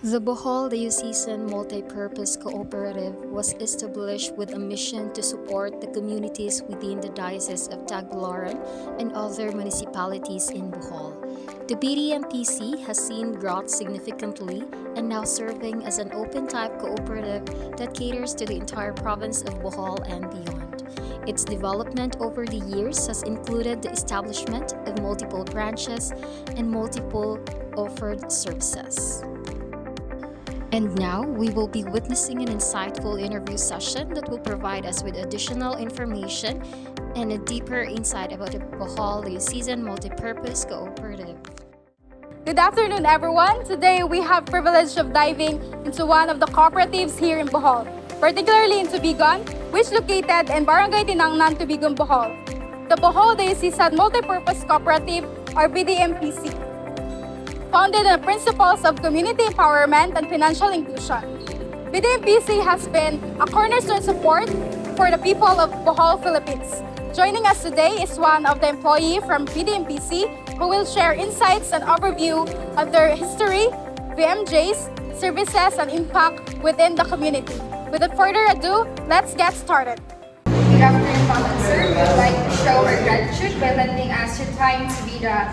The Bohol Diocesan Multipurpose Cooperative was established with a mission to support the communities within the Diocese of Tagbilaran and other municipalities in Bohol. The BDMPC has seen growth significantly and now serving as an open-type cooperative that caters to the entire province of Bohol and beyond. Its development over the years has included the establishment of multiple branches and multiple offered services. And now, we will be witnessing an insightful interview session that will provide us with additional information and a deeper insight about the Bohol Diocesan Multipurpose Cooperative. Good afternoon, everyone. Today, we have privilege of diving into one of the cooperatives here in Bohol, particularly in Tubigon, which located in Barangay Tinangnan, Tubigon, Bohol. The Bohol Diocesan Multipurpose Cooperative, or BDMPC. Founded on the principles of community empowerment and financial inclusion. BDMPC has been a cornerstone support for the people of Bohol, Philippines. Joining us today is one of the employees from BDMPC who will share insights and overview of their history, VMJs, services, and impact within the community. Without further ado, let's get started. Good afternoon, Ma'am and Sir. We would like to show our gratitude by lending us your time to be the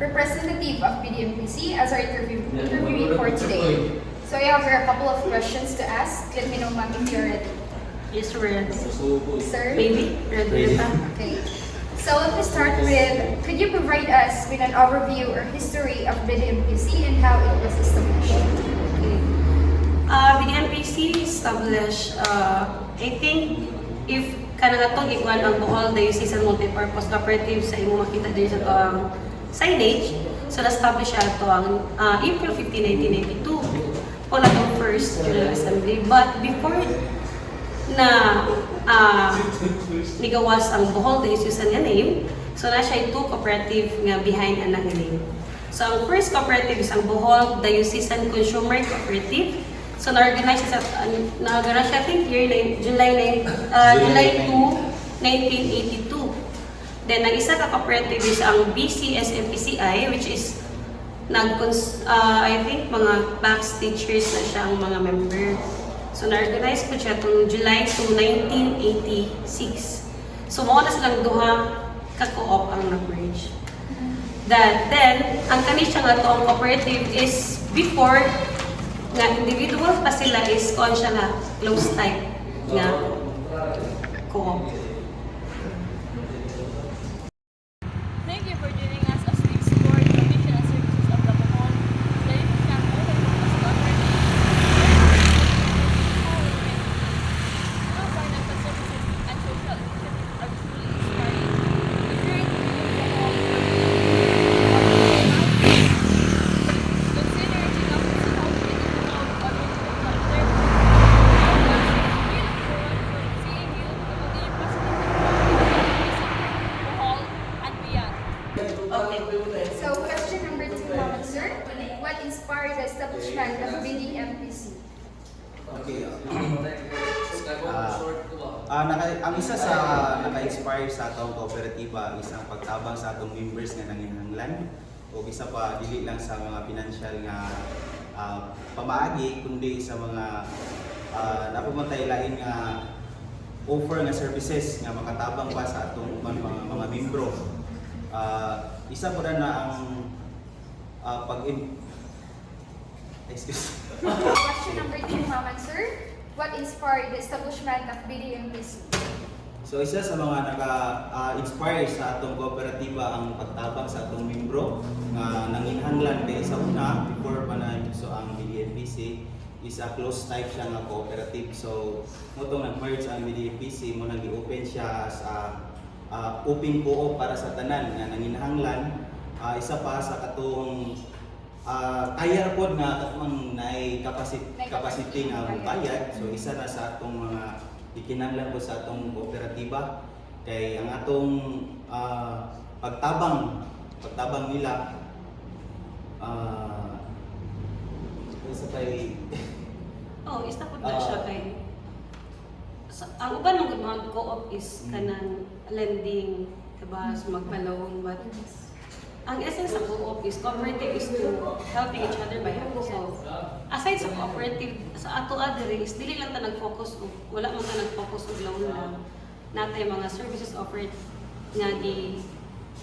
representative of BDMPC as our interviewee for today. So I have here a couple of questions to ask. Let me know, Ma'am, if you're ready. Yes, ready. Sir? Maybe? Ready na ta? Okay. So let me start with, could you provide us with an overview or history of BDMPC and how it was established? Okay. BDMPC established, I think, if kanang iguan ang Bohol Diocesan Multipurpose Cooperative sa imo makita din sa ito ang signage, so na-establish siya ito ang April 15, 1992 wala itong first General Assembly. But before na nigawas ang Bohol Diocesan nga name, so na siya two cooperative nga behind ang name. So ang first cooperative is ang Bohol Diocesan Consumer Cooperative. So na-organize siya I think July 2, 1982. Then, ang isa ka cooperative is ang BCSMPCI, which is I think mga backstagers na siya ang mga member. So, na-organize ko siya itong July 2, 1986. So, mga na silang duha ka-co-op ang na-merge. Then, ang kanisya nga ito, ang cooperative is before nga individual pa sila is kon siya nga close type nga co-op. Thank you for joining us as we explore the mission and services of the Bohol Diocesan Multipurpose Cooperative. How financial services and social initiatives are truly inspiring. If you're in Bohol, consider reaching out to help with the Bohol or multiple center. We look forward to seeing you to continue positive Bohol and beyond. So question number 2, Ma'am and Sir. What inspired the establishment of BDMPC? Okay. Ang isa sa naka-inspire sa atong kooperatiba is ang pagtabang sa atong members nga nanginhanglan o isa pa dili lang sa mga financial nga pamaagi kundi sa mga napamantay lain nga offer nga services nga makatabang pa sa atong mga membro. Isa po na ang Question number 2, Ma'am and Sir. What inspired the establishment of BDMPC? So isa sa mga naka-inspire sa atong kooperatiba ang pagtabang sa atong membro nga nanginhanglan kay sa una before pa na so ang BDMPC is a close type siya nga cooperative. So motong nag-merge ang BDMPC mo nag-open siya sa open co-op para sa tanan nga nanginhanglan. Isa pa sa katong kaya pod nga katong naay capacity nga bayad. So isa na sa atong mga ikinahanglan po sa atong kooperatiba kay ang atong pagtabang nila isa kay Isa po na siya kay ang uban ng good mga co-op is kanang lending, diba? So magpa-loan, but ang essence ng co-op is cooperative is to helping each other by helping. So aside cooperative sa ato diri is dili lang ta nag-focus og wala man ta nag-focus og loan lang. Natay mga services offered nga gi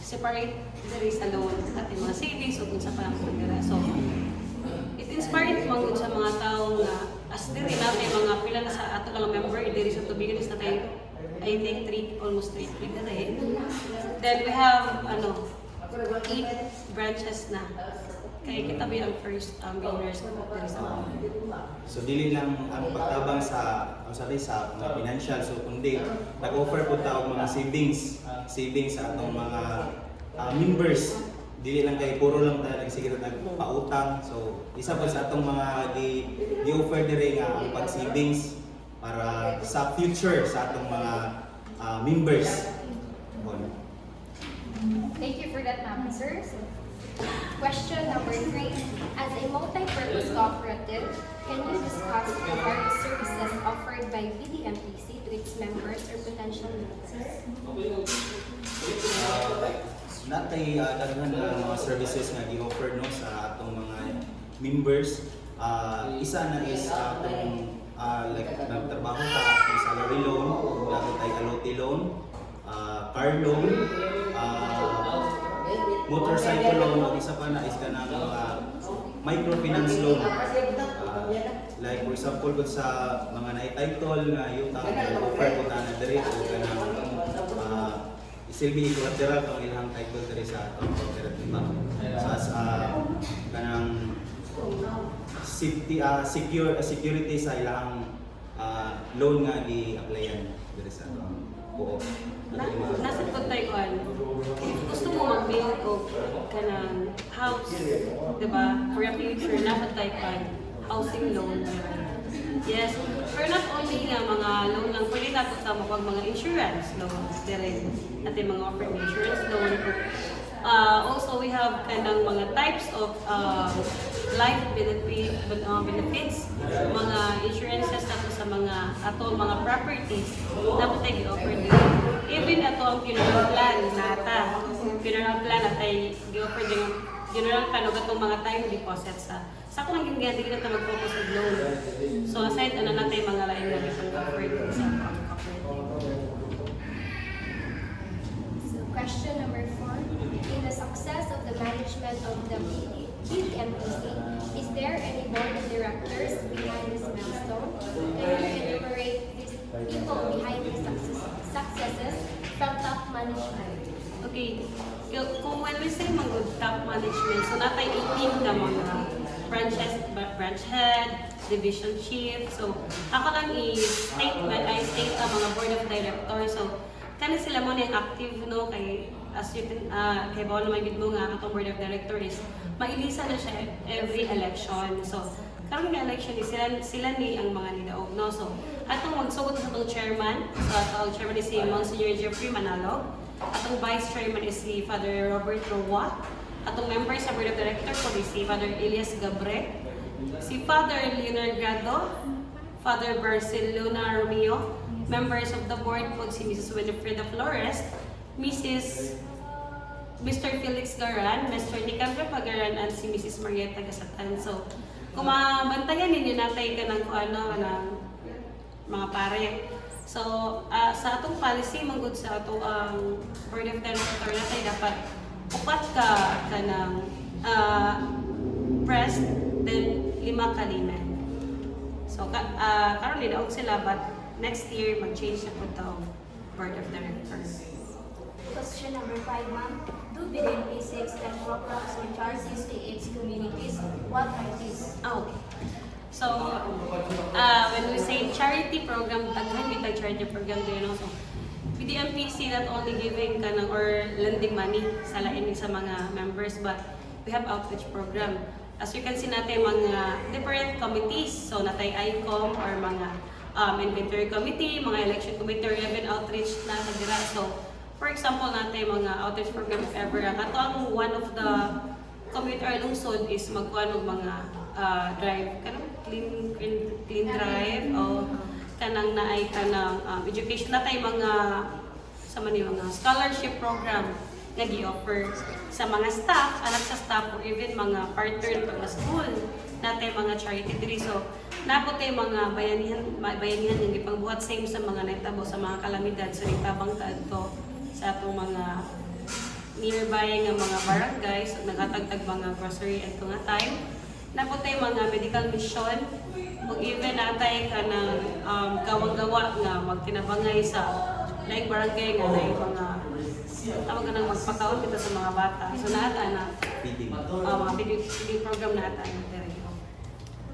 separate diri sa loan, natay mga savings ug unsa pa ang dira. So it inspired man gud sa mga tawo nga as diri natay mga pila na sa ato lang member diri sa Tubigan is natay I think almost 3 diri. Then we have 8 branches na. Kaya kita ba yung first millionaires ko diri sa mga. So dili lang ang pagtabang sa mga financial, so kundi nag-offer po ta og mga savings sa atong mga members. Dili lang kay puro lang ta nagsiguro nagpautang. So isa po sa atong mga gi-offer diri nga ang pag-savings para sa future sa atong mga members. Thank you for that, ma'am, sir. So, question number 3. As a multi-purpose cooperative, can you discuss the various services offered by BDMPC to its members or potential users? Natay daghan na mga services nga gi-offer no sa atong mga members. Isa na is atong like nagtrabaho ka atong salary loan, natay alote loan, car loan, motorcycle loan, ug isa pa na is kanang microfinance loan. Like for example kung sa mga na-title nga utang offer ko na diri o kanang isilbi collateral kung ilang title diri sa atong cooperative. Sa kanang safety security sa ilang loan nga gi-applyan diri sa atong buo. Nasa ko tayo gusto mo mag-build o kanang house, diba? For your future, nasa tayo housing loan. Yes, pero not only nga mga loan lang, pwede nato sa mga insurance loans, din natin mga offer insurance loan. Also, we have kanang mga types of life benefits, mga insurances nato sa mga mga properties na po tayo i-offer din. Even ato ang funeral plan nata. Funeral plan na tayo i-offer din funeral plan o gatong mga time deposits sa kung ang hindi na tayo mag-focus on loan. So aside natin mga lain na i-offer din sa cooperative. So, question number 4. In the success of the management of the BDMPC, is there any board of directors behind this milestone? Can you enumerate these people behind these successes from top management? Okay, kung when we say mga top management, so natay 18 ka mga branch head, division chief. So ako lang i-state ang mga board of directors. So kani sila mo niyang active no kay as you can kay bawal naman gid mo nga atong board of directors mailisa na siya every election. So karon nga election ni sila ni ang mga nidaog no. So atong magsugod sa atong chairman. So atong chairman is si Monsignor Jeffrey Manalog. Atong vice chairman is si Father Robert Roa. Atong member sa board of director ko is si Father Elias Gabre, si Father Leonard Grado, Father Barcelona Romeo. Members of the board po si Mrs. Winifreda Flores, Mr. Felix Garan, Mr. Nicandro Pagaran, and si Mrs. Marieta Gasatan. So, kung mabantayan ninyo natay ka ng mga pare. So, sa atong policy, manggod sa atong board of director natay dapat upat ka ng press, then 5 ka layman. So, karon nidaog sila, but next year, mag-change na po ito board of directors. Question number 5, ma'am. Do BDMPC extend programs or charities to its communities? What are these? Okay. So, when we say charity program, daghan kita charity program din also. BDMPC not only giving kanang or lending money sa lain sa mga members, but we have outreach program. As you can see natin mga different committees, so natay ICOM or mga inventory committee, mga election committee, or even outreach na dira. So, for example, natin mga outreach program if ever. Ato ang one of the community or lungsod is magkuhan ng mga drive, kanang clean drive, o kanang naay kanang education natay mga sa mga scholarship program na gi-offer sa mga staff, anak sa staff, or even mga partner ng school. natay mga charity diri. So napotay mga bayanihan yung ipangbuhat same sa mga naitabo sa mga kalamidad. So itabang kadto sa atong mga nearby nga mga barangay. So naghatagtag mga grocery at nga time. Napotay mga medical mission. Ug even natay ka ng gawang-gawa nga magtinabangay sa like barangay nga na mga tawag ka nang magpakaon kita sa mga bata. So naata na Feeding. mga feeding program naata na diri.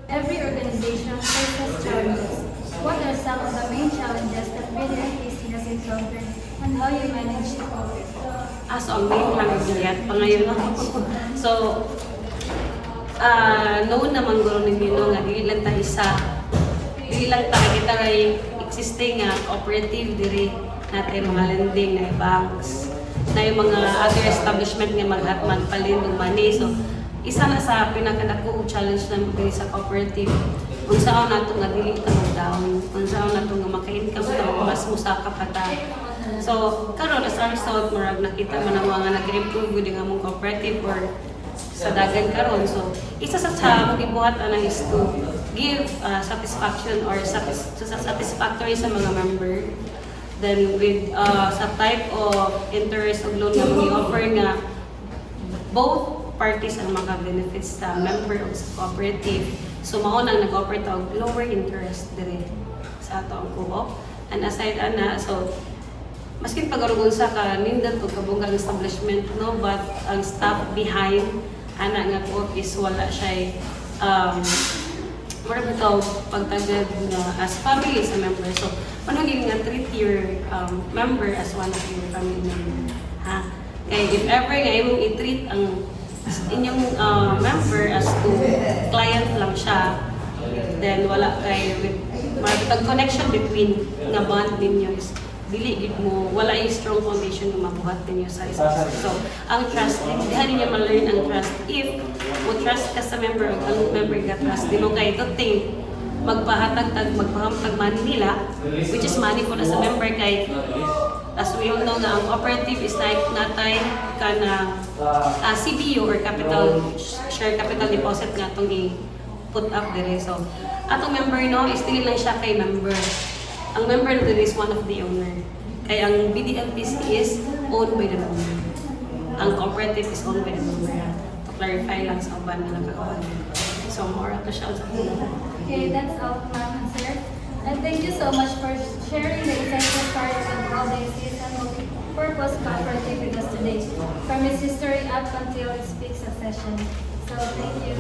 Every organization faces challenges. What are some of the main challenges that BDMPC has encountered and how you manage to cope? So ang main lang giyat pangayon so noon naman guro ni Mino nga dili lang ta isa. Dili lang ta kita kay existing nga cooperative diri natay mga lending na banks na yung mga other establishment nga maghatman palin og money. So isa na sa pinakadako challenge na diri sa cooperative kung saan nato nga dili ka down, kung saan nato nga maka-income ta mas musaka pa ta. So karon as a result murag nakita man ang mga nag-improve gud ang among cooperative or sa dagan karon. So isa sa among gibuhat ana is to give satisfaction or satisfactory sa mga member. Then with sa type of interest of loan nga i-offer nga both parties ang maka-benefits sa member o sa cooperative. So mao nang nag-offer ta og lower interest dire sa ato ang co-op. And aside ana, so maskin pagarugon sa ka nindot o kabunggang establishment no, but ang staff behind ana nga co-op is wala siya wala bitaw pagtagad nga as family sa member. So managing nga treat your member as one of your family member. Ha? Kaya if ever nga imong i-treat ang inyong member as to client lang siya, then wala kay with marabitag connection between nga bond ninyo is dili gid mo wala yung strong foundation nga mabuhat ninyo sa isa. So ang trust diha ninyo ma-learn ang trust. If mo trust ka sa member o ang member ka trust di mo kay think magpahamtag money nila, which is money ko na sa member kay as we all know nga ang cooperative is like natay ka na CBU or capital share capital deposit nga itong i-put up dire. So atong member no is dili lang siya kay member. Ang member na is one of the owner. Kaya ang BDMPC is owned by the member. Ang cooperative is owned by the member. To clarify lang sa uban na nakakawan. So more to siya sa Okay, that's all, ma'am and sir. And thank you so much for sharing the essential stories of how they see and multi-purpose cooperative with us today, from its history up until its peak succession. So thank you.